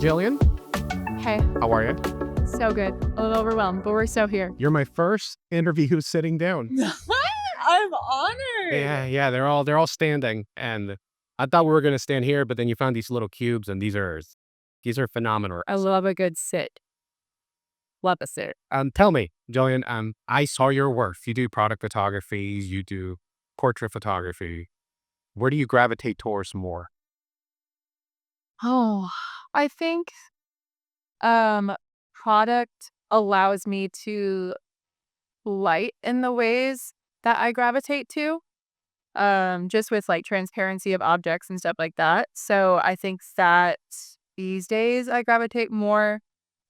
Jillian, Hey, how are you? so good. A little overwhelmed, but we're so here. You're my first interview sitting down. I'm honored. Yeah, they're all standing, and I thought we were gonna stand here, but then you found these little cubes, and these are phenomenal. I love a good sit. Love a sit. Tell me, Jillian, I saw your work. You do product photography, you do portrait photography. Where do you gravitate towards more? Oh, I think um product allows me to light in the ways that I gravitate to. Just with like transparency of objects and stuff like that. So I think that these days I gravitate more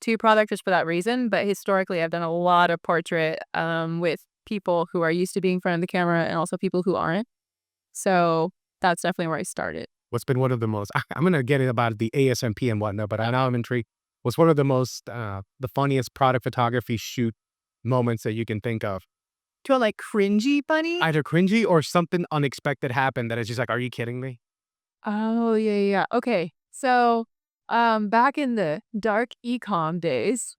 to product just for that reason. But historically, I've done a lot of portrait with people who are used to being in front of the camera and also people who aren't. So that's definitely where I started. What's been one of the most I'm gonna get it about the ASMP and whatnot, but I now I'm intrigued. What's one of the funniest product photography shoot moments that you can think of? To a like cringy funny? Either cringy or something unexpected happened that is just like, "Are you kidding me?" Oh, yeah. Okay. So, back in the dark ecom days,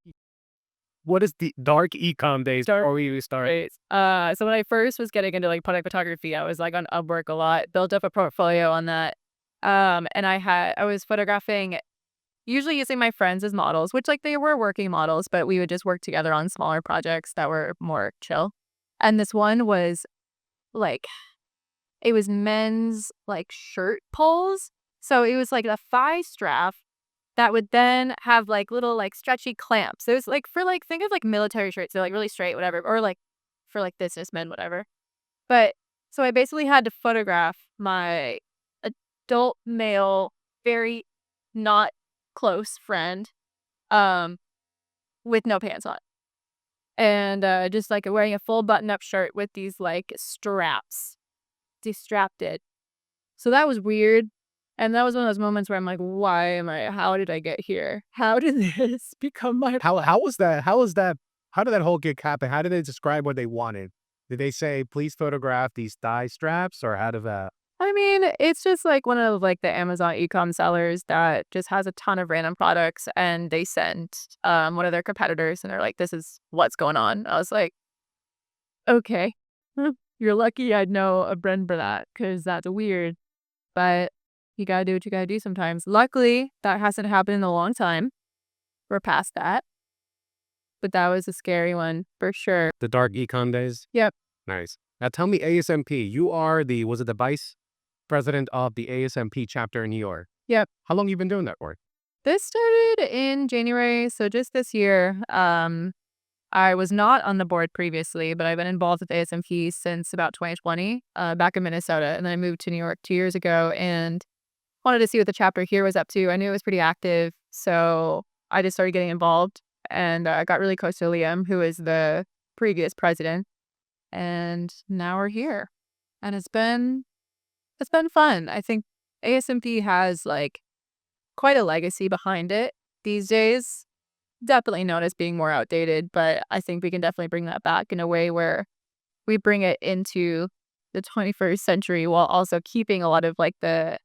What is the dark ecom days before we even start? so when I first was getting into like product photography, I was like on Upwork a lot, built up a portfolio on that. And I was photographing usually using my friends as models, which like they were working models, but we would just work together on smaller projects that were more chill. And this one was like it was men's like shirt pulls. So it was like a thigh strap that would then have like little like stretchy clamps. It was like for like think of like military shirts. They're like really straight, whatever, or like for like businessmen, whatever. But so I basically had to photograph my adult male, very not close friend, um, with no pants on. And just like wearing a full button up shirt with these like straps, destrapped it. So that was weird. And that was one of those moments where I'm like, how did I get here? How did this become my How was that? How was that? How did that whole gig happen? How did they describe what they wanted? Did they say, "Please photograph these thigh straps," or how did that? I mean, it's just like one of like the Amazon e-com sellers that just has a ton of random products and they sent one of their competitors and they're like, this is what's going on. I was like, okay. You're lucky I'd know a brand for that because that's weird. But you gotta do what you gotta do sometimes. Luckily, that hasn't happened in a long time. We're past that. But that was a scary one for sure. The dark econ days? Yep. Nice. Now tell me ASMP. You are was it the vice president of the ASMP chapter in New York? Yep. How long you been doing that for? This started in January, so just this year. I was not on the board previously, but I've been involved with ASMP since about 2020, back in Minnesota, and then I moved to New York 2 years ago and wanted to see what the chapter here was up to. I knew it was pretty active, so I just started getting involved and got really close to Liam, who is the previous president, and now we're here, and it's been fun. I think ASMP has like quite a legacy behind it these days. Definitely known as being more outdated, but I think we can definitely bring that back in a way where we bring it into the 21st century while also keeping a lot of like the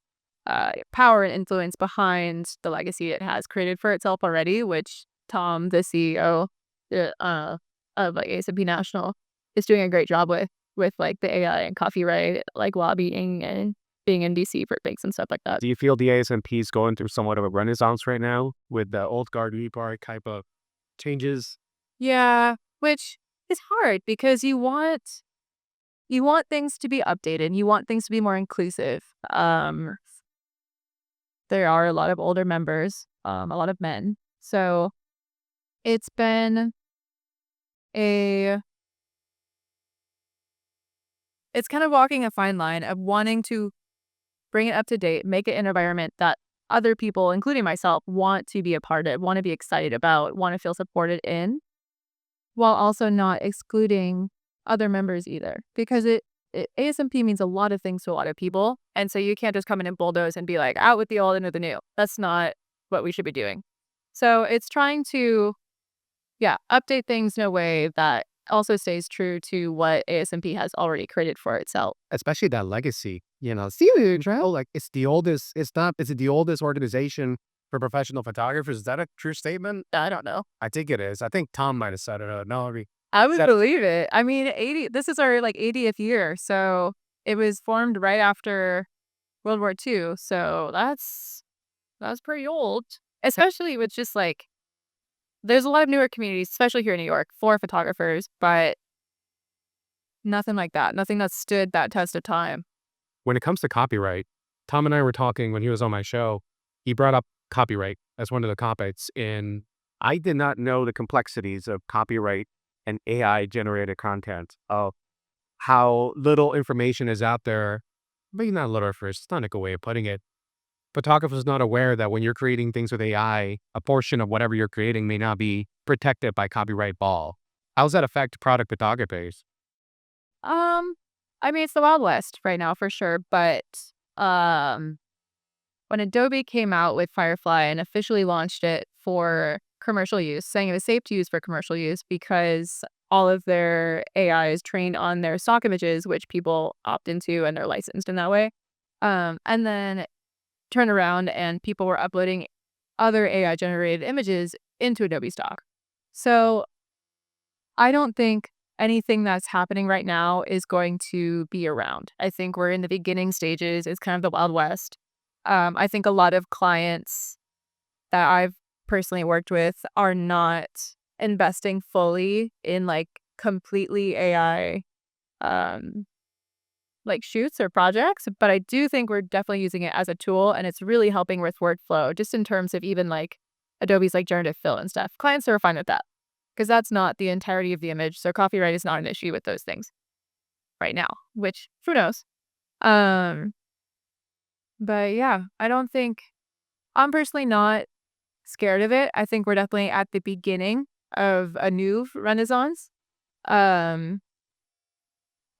power and influence behind the legacy it has created for itself already, which Tom, the CEO of like ASMP National, is doing a great job with like the AI and copyright like lobbying and being in DC for things and stuff like that. Do you feel the ASMP is going through somewhat of a renaissance right now with the old guard, new guard type of changes? Yeah, which is hard because you want things to be updated. You want things to be more inclusive. There are a lot of older members, a lot of men. So it's been a it's kind of walking a fine line of wanting to bring it up to date, make it an environment that other people, including myself, want to be a part of, want to be excited about, want to feel supported in, while also not excluding other members either. Because ASMP means a lot of things to a lot of people. And so you can't just come in and bulldoze and be like, out with the old and with the new. That's not what we should be doing. So it's trying to, update things in a way that also stays true to what ASMP has already created for itself. Especially that legacy, it's huge, right? Like it's the oldest, it's not, is it the oldest organization for professional photographers. Is that a true statement? I don't know. I think it is. I think Tom might have said it. No, I would said it. believe it. I mean, 80 this is our, like, 80th year, so it was formed right after World War II, so that's pretty old, especially with just, like there's a lot of newer communities, especially here in New York, for photographers, but nothing like that, nothing that stood that test of time. When it comes to copyright, Tom and I were talking when he was on my show. He brought up copyright as one of the topics, and I did not know the complexities of copyright and AI generated content, of how little information is out there. Maybe not little first, it's not a good way of putting it. Photographers not aware that when you're creating things with AI, a portion of whatever you're creating may not be protected by copyright law. How does that affect product photographers? Um, I mean, it's the Wild West right now for sure, but, um, when Adobe came out with Firefly and officially launched it for commercial use, saying it was safe to use for commercial use because all of their AI is trained on their stock images, which people opt into and they're licensed in that way. And then turn around and people were uploading other AI generated images into Adobe stock. So I don't think anything that's happening right now is going to be around. I think we're in the beginning stages. It's kind of the Wild West. I think a lot of clients that I've personally worked with are not investing fully in like completely AI um, like shoots or projects, but I do think we're definitely using it as a tool and it's really helping with workflow just in terms of even like Adobe's like generative fill and stuff. Clients are fine with that because that's not the entirety of the image. So copyright is not an issue with those things right now, which who knows? Um, but yeah, I don't think I'm personally not scared of it. I think we're definitely at the beginning of a new renaissance. Um,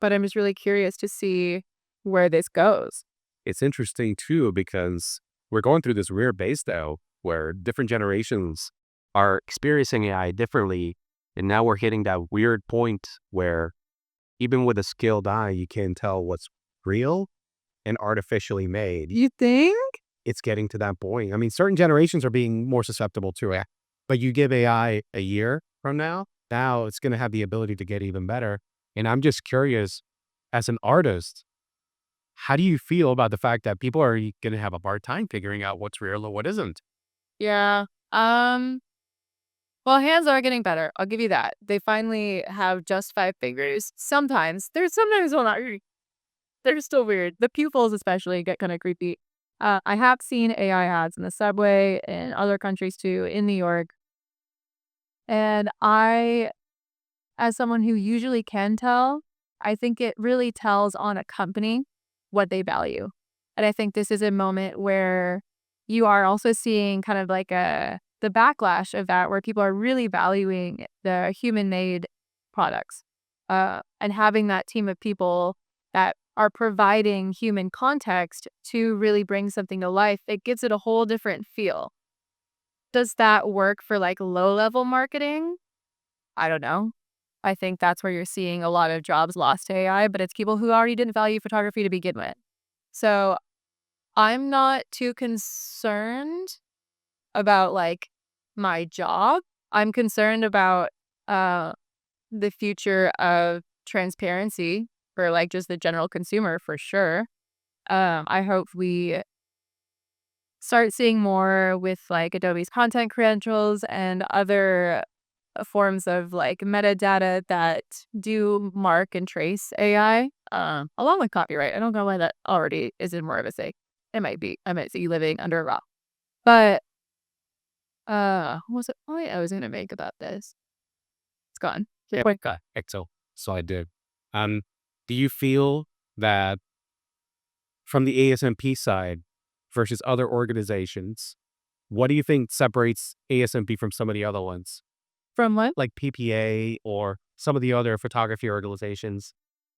but I'm just really curious to see where this goes. It's interesting too, because we're going through this weird phase now where different generations are experiencing AI differently. And now we're hitting that weird point where even with a skilled eye, you can't tell what's real and artificially made. You think? It's getting to that point. I mean, certain generations are being more susceptible to it, but you give AI a year from now it's going to have the ability to get even better. And I'm just curious, as an artist, how do you feel about the fact that people are going to have a hard time figuring out what's real or what isn't? Yeah. Well, hands are getting better. I'll give you that. They finally have just 5 fingers. Sometimes. There's sometimes well not really. They're still weird. The pupils especially get kind of creepy. I have seen AI ads in the subway in other countries too, in New York. And I, as someone who usually can tell, I think it really tells on a company what they value. And I think this is a moment where you are also seeing kind of like the backlash of that, where people are really valuing the human-made products, and having that team of people that are providing human context to really bring something to life. It gives it a whole different feel. Does that work for like low-level marketing? I don't know. I think that's where you're seeing a lot of jobs lost to AI, but it's people who already didn't value photography to begin with. So I'm not too concerned about like my job. I'm concerned about uh, the future of transparency for like just the general consumer for sure. I hope we start seeing more with like Adobe's content credentials and other forms of like metadata that do mark and trace AI, along with copyright. I don't know why that already isn't more of a thing. It might be. I might see living under a rock. But what was it point I was gonna make about this? It's gone. Yeah. Point. Okay. Excellent. So I did. Um, do you feel that from the ASMP side versus other organizations, what do you think separates ASMP from some of the other ones, From what? like PPA or some of the other photography organizations?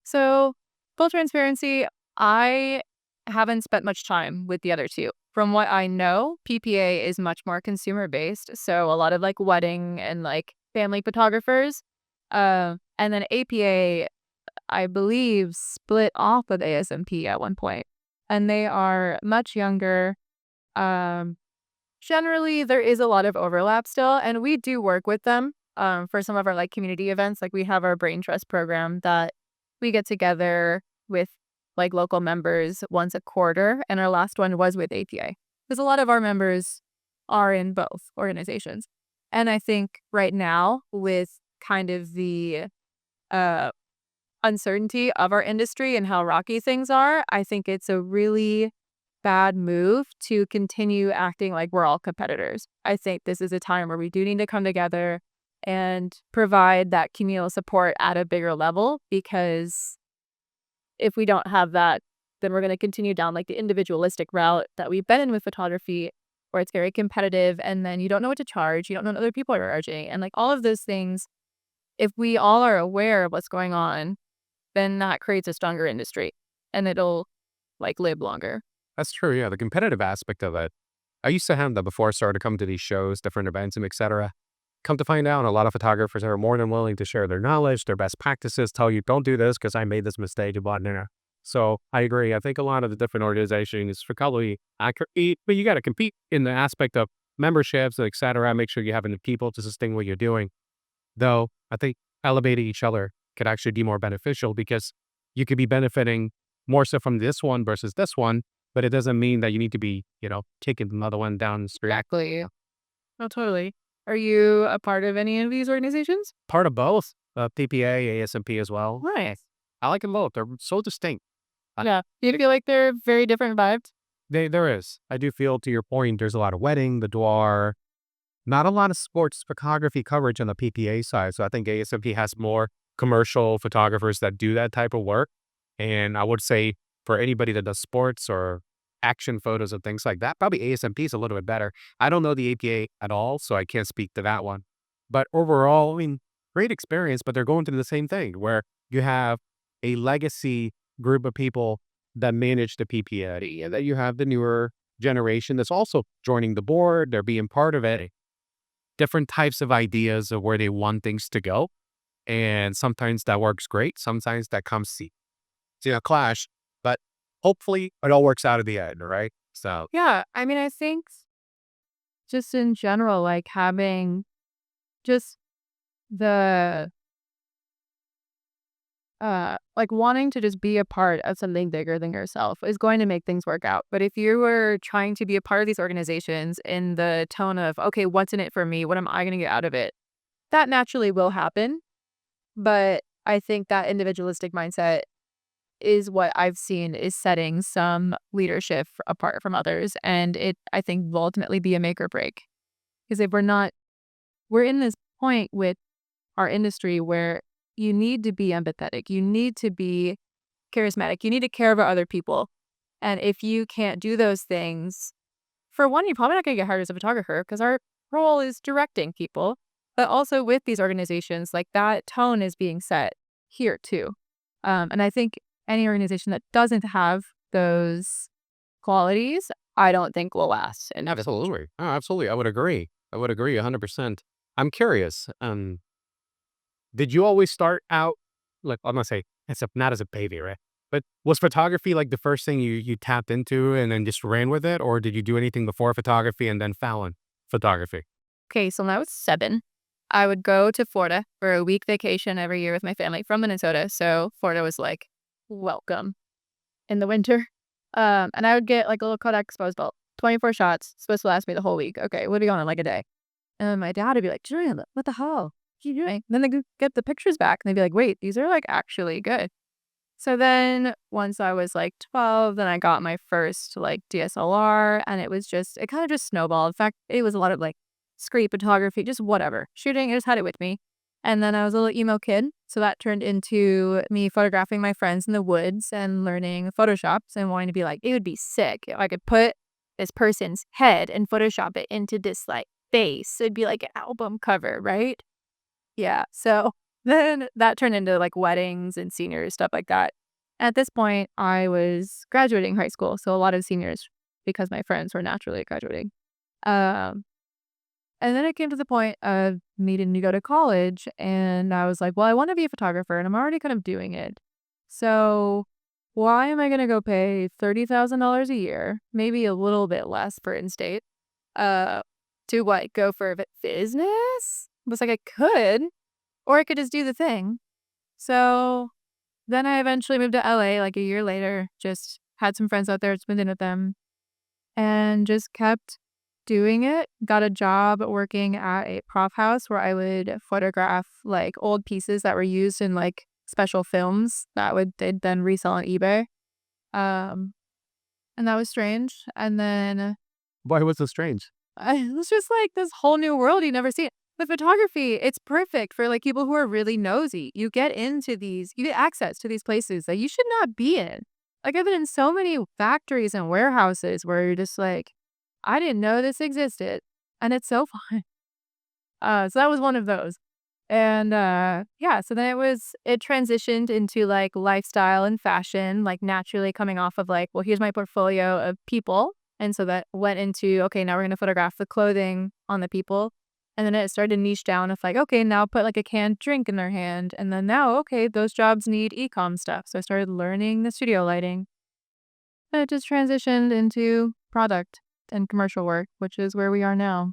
So, full transparency, I haven't spent much time with the other two. From what I know, PPA is much more consumer based. So, a lot of like wedding and like family photographers. And then APA, I believe, split off with ASMP at one point. And they are much younger. Um, Generally, there is a lot of overlap still, and we do work with them for some of our like community events. Like we have our Brain Trust program that we get together with like local members once a quarter, and our last one was with APA because a lot of our members are in both organizations. And I think right now, with kind of the uh, uncertainty of our industry and how rocky things are, I think it's a really bad move to continue acting like we're all competitors. I think this is a time where we do need to come together and provide that communal support at a bigger level, because if we don't have that, then we're going to continue down like the individualistic route that we've been in with photography, where it's very competitive and then you don't know what to charge, you don't know what other people are charging, and like all of those things. If we all are aware of what's going on, then that creates a stronger industry and it'll like live longer. That's true, yeah, the competitive aspect of it. I used to have that before I started to come to these shows, different events, and etc. Come to find out, a lot of photographers are more than willing to share their knowledge, their best practices, tell you, don't do this because I made this mistake and whatnot. So I agree. I think a lot of the different organizations for probably accurate, but you got to compete in the aspect of memberships, et cetera. Make sure you have enough people to sustain what you're doing. Though I think elevating each other could actually be more beneficial because you could be benefiting more so from this one versus this one, but it doesn't mean that you need to be, taking another one down the street. Exactly. Oh, totally. Are you a part of any of these organizations? Part of both, PPA, ASMP as well. Nice. I like them both. They're so distinct. Yeah. Do you feel like they're very different vibes? There is. I do feel, to your point, there's a lot of wedding, boudoir, not a lot of sports photography coverage on the PPA side. So I think ASMP has more commercial photographers that do that type of work. And I would say for anybody that does sports or action photos and things like that, probably ASMP is a little bit better. I don't know the APA at all, so I can't speak to that one. But overall, I mean, great experience, but they're going through the same thing where you have a legacy group of people that manage the PPA, and then you have the newer generation that's also joining the board. They're being part of it. Different types of ideas of where they want things to go. And sometimes that works great. Sometimes that comes see a clash, but hopefully it all works out at the end, right? So Yeah. I mean, I think just in general, like having just the like wanting to just be a part of something bigger than yourself is going to make things work out. But if you were trying to be a part of these organizations in the tone of, okay, what's in it for me? What am I going to get out of it? That naturally will happen. But I think that individualistic mindset is what I've seen is setting some leadership apart from others. And it, I think, will ultimately be a make or break. Because if we're not, we're in this point with our industry where you need to be empathetic, you need to be charismatic, you need to care about other people. And if you can't do those things, for one, you're probably not going to get hired as a photographer because our role is directing people. But also with these organizations, like that tone is being set here too. And I think any organization that doesn't have those qualities, I don't think will last. And absolutely. Oh, absolutely. I would agree. I would agree 100%. I'm curious. Did you always start out, like, I'm gonna say, except not as a baby, right? But was photography like the first thing you tapped into and then just ran with it, or did you do anything before photography and then fell in photography? okay, so when I was 7, I would go to Florida for a week vacation every year with my family from Minnesota. So Florida was like, welcome in the winter. And I would get like a little Kodak disposable, 24 shots, supposed to last me the whole week. Okay, we'd be gone in like a day. And my dad would be like, Jillian, what the hell? What are you doing? Then they get the pictures back and they'd be like, wait, these are like actually good. So then once I was like 12, then I got my first like DSLR, and it was just, it kind of just snowballed. In fact, it was a lot of like street photography, just whatever. Shooting, I just had it with me. And then I was a little emo kid. So that turned into me photographing my friends in the woods and learning Photoshops and wanting to be like, it would be sick if I could put this person's head and Photoshop it into this like face. It'd be like an album cover, right? Yeah. So then that turned into like weddings and seniors, stuff like that. At this point, I was graduating high school. So a lot of seniors, because my friends were naturally graduating. Um, and then it came to the point of needing to go to college. And I was like, well, I want to be a photographer and I'm already kind of doing it. So why am I going to go pay $30,000 a year, maybe a little bit less for in state, to what, go for business? I was like, I could, or I could just do the thing. So then I eventually moved to LA like a year later, just had some friends out there, just moved in with them, and just kept doing it. Got a job working at a prop house where I would photograph like old pieces that were used in like special films that they'd then resell on eBay. Um, and that was strange. And then Why was it strange? it was just like this whole new world you never see. The photography, it's perfect for like people who are really nosy. You get you get access to these places that you should not be in. Like I've been in so many factories and warehouses where you're just like, I didn't know this existed. And it's so fun. So that was one of those. And yeah, so then it transitioned into like lifestyle and fashion, like naturally coming off of like, well, here's my portfolio of people. And so that went into, okay, now we're going to photograph the clothing on the people. And then it started to niche down of like, okay, now put like a canned drink in their hand. And then now, okay, those jobs need e-com stuff. So I started learning the studio lighting. And it just transitioned into product and commercial work, which is where we are now.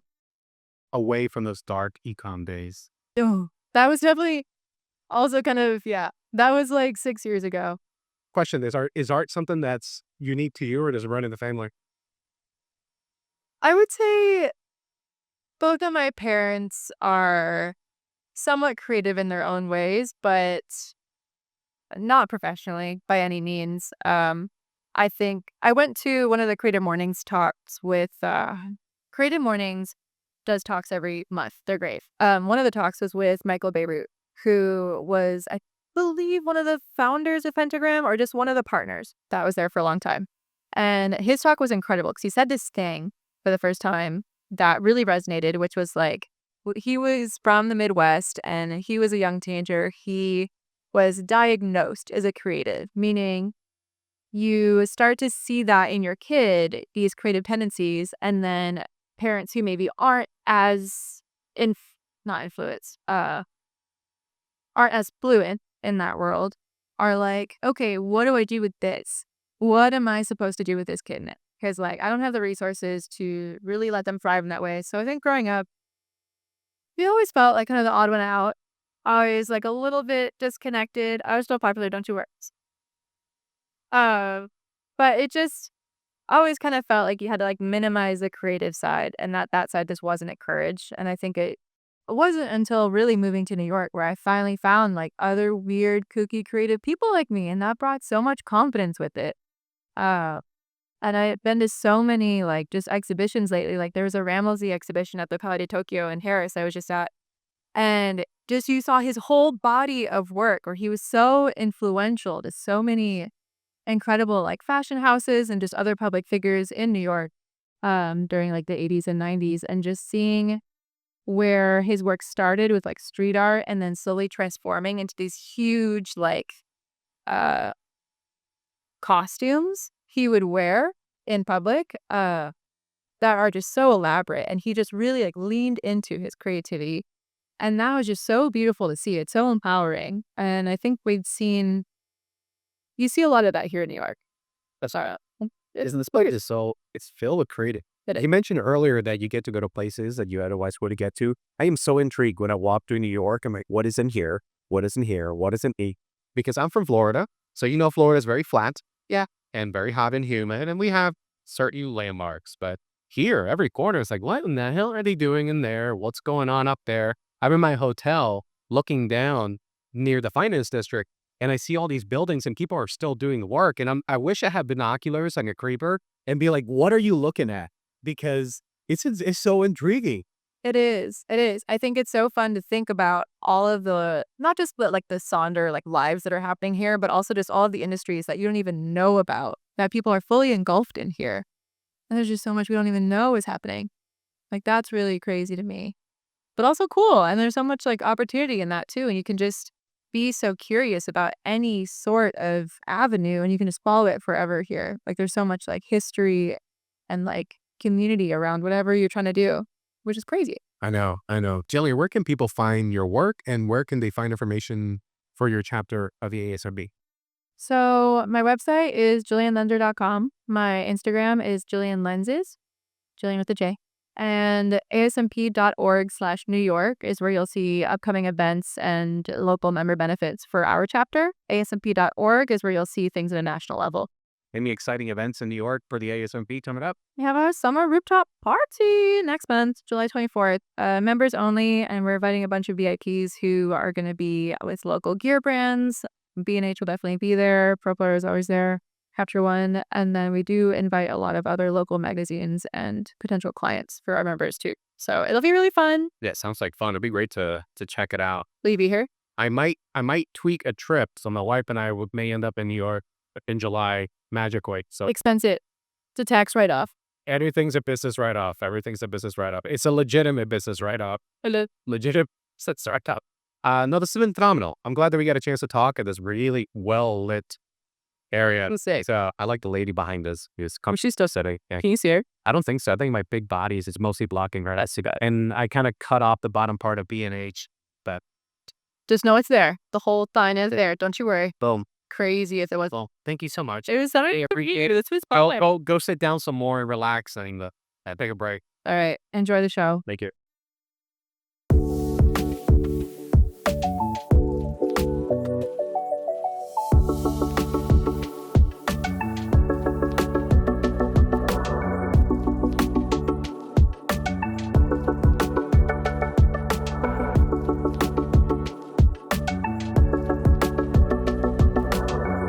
Away from those dark ecom days. Oh, that was definitely also kind of, yeah, that was like 6 years ago. Question, is art something that's unique to you or does it run in the family? I would say both of my parents are somewhat creative in their own ways, but not professionally by any means. I think I went to one of the Creative Mornings talks with Creative Mornings does talks every month. They're great. One of the talks was with Michael Beirut, who was, I believe, one of the founders of Pentagram or just one of the partners that was there for a long time. And his talk was incredible because he said this thing for the first time that really resonated, which was like, he was from the Midwest and he was a young teenager. He was diagnosed as a creative, meaning you start to see that in your kid, these creative tendencies, and then parents who maybe aren't as not influenced, aren't as fluent in that world are like, okay, what do I do with this? What am I supposed to do with this kid now? Because like I don't have the resources to really let them thrive in that way. So I think growing up, we always felt like kind of the odd one out, always like a little bit disconnected. I was still popular, don't you worry. Uh, but it just always kind of felt like you had to like minimize the creative side and that side just wasn't encouraged. And I think it wasn't until really moving to New York where I finally found like other weird, kooky, creative people like me. And that brought so much confidence with it. Uh, and I've been to so many like just exhibitions lately. Like there was a Rammelsy exhibition at the Palais de Tokyo in Paris I was just at. And just you saw his whole body of work where he was so influential to so many incredible like fashion houses and just other public figures in New York during like the 80s and 90s and just seeing where his work started with like street art and then slowly transforming into these huge like uh costumes he would wear in public that are just so elaborate and he just really like leaned into his creativity and that was just so beautiful to see. It's so empowering and I think you see a lot of that here in New York. That's uh, isn't this place is so it's filled with creative. You mentioned earlier that you get to go to places that you otherwise wouldn't get to. I am so intrigued when I walk through New York. I'm like, what is in here? What is in here? What is in me? Because I'm from Florida. So you know Florida is very flat. Yeah. And very hot and humid. And we have certain landmarks. But here, every corner is like, what in the hell are they doing in there? What's going on up there? I'm in my hotel looking down near the finance district and I see all these buildings and people are still doing the work. And I wish I had binoculars like a creeper and be like, what are you looking at? Because it's so intriguing. It is. It is. I think it's so fun to think about all of the not just the, like the Sonder like lives that are happening here, but also just all of the industries that you don't even know about that people are fully engulfed in here. And there's just so much we don't even know is happening. Like that's really crazy to me. But also cool. And there's so much like opportunity in that too. And you can just be so curious about any sort of avenue and you can just follow it forever here. Like there's so much like history and like community around whatever you're trying to do, which is crazy. I know, I know. Jillian, where can people find your work and where can they find information for your chapter of the ASMB? So my website is jillianlenser.com. My Instagram is Jillian Lenses, Jillian with a J. And asmp.org/New York is where you'll see upcoming events and local member benefits for our chapter. asmp.org is where you'll see things at a national level. Any exciting events in New York for the ASMP coming up? We have our summer rooftop party next month, July 24th. Members only, and we're inviting a bunch of VIPs who are going to be with local gear brands. B&H will definitely be there. ProPlayer is always there. Capture One. And then we do invite a lot of other local magazines and potential clients for our members too. So it'll be really fun. Yeah, sounds like fun. It'd be great to check it out. Will you be here? I might tweak a trip. So my wife and I may end up in New York in July, Magic Week. So Expense it. It's a tax write-off. everything's a business write-off. Everything's a business write-off. It's a legitimate business write-off. Hello. Legitimate business write-off. No, this has been phenomenal. I'm glad that we got a chance to talk at this really well-lit area. I'm sick. So I like the lady behind us who's She's still sitting. Yeah. Can you see her? I don't think so. I think my big body is mostly blocking her. That's good. And I kind of cut off the bottom part of B&H. But Just know it's there. The whole thing is there. Don't you worry. boom. Crazy if it was. Well, thank you so much. It was so I appreciate it. This was fun. Go sit down some more and relax and take a break. All right. Enjoy the show. Thank you.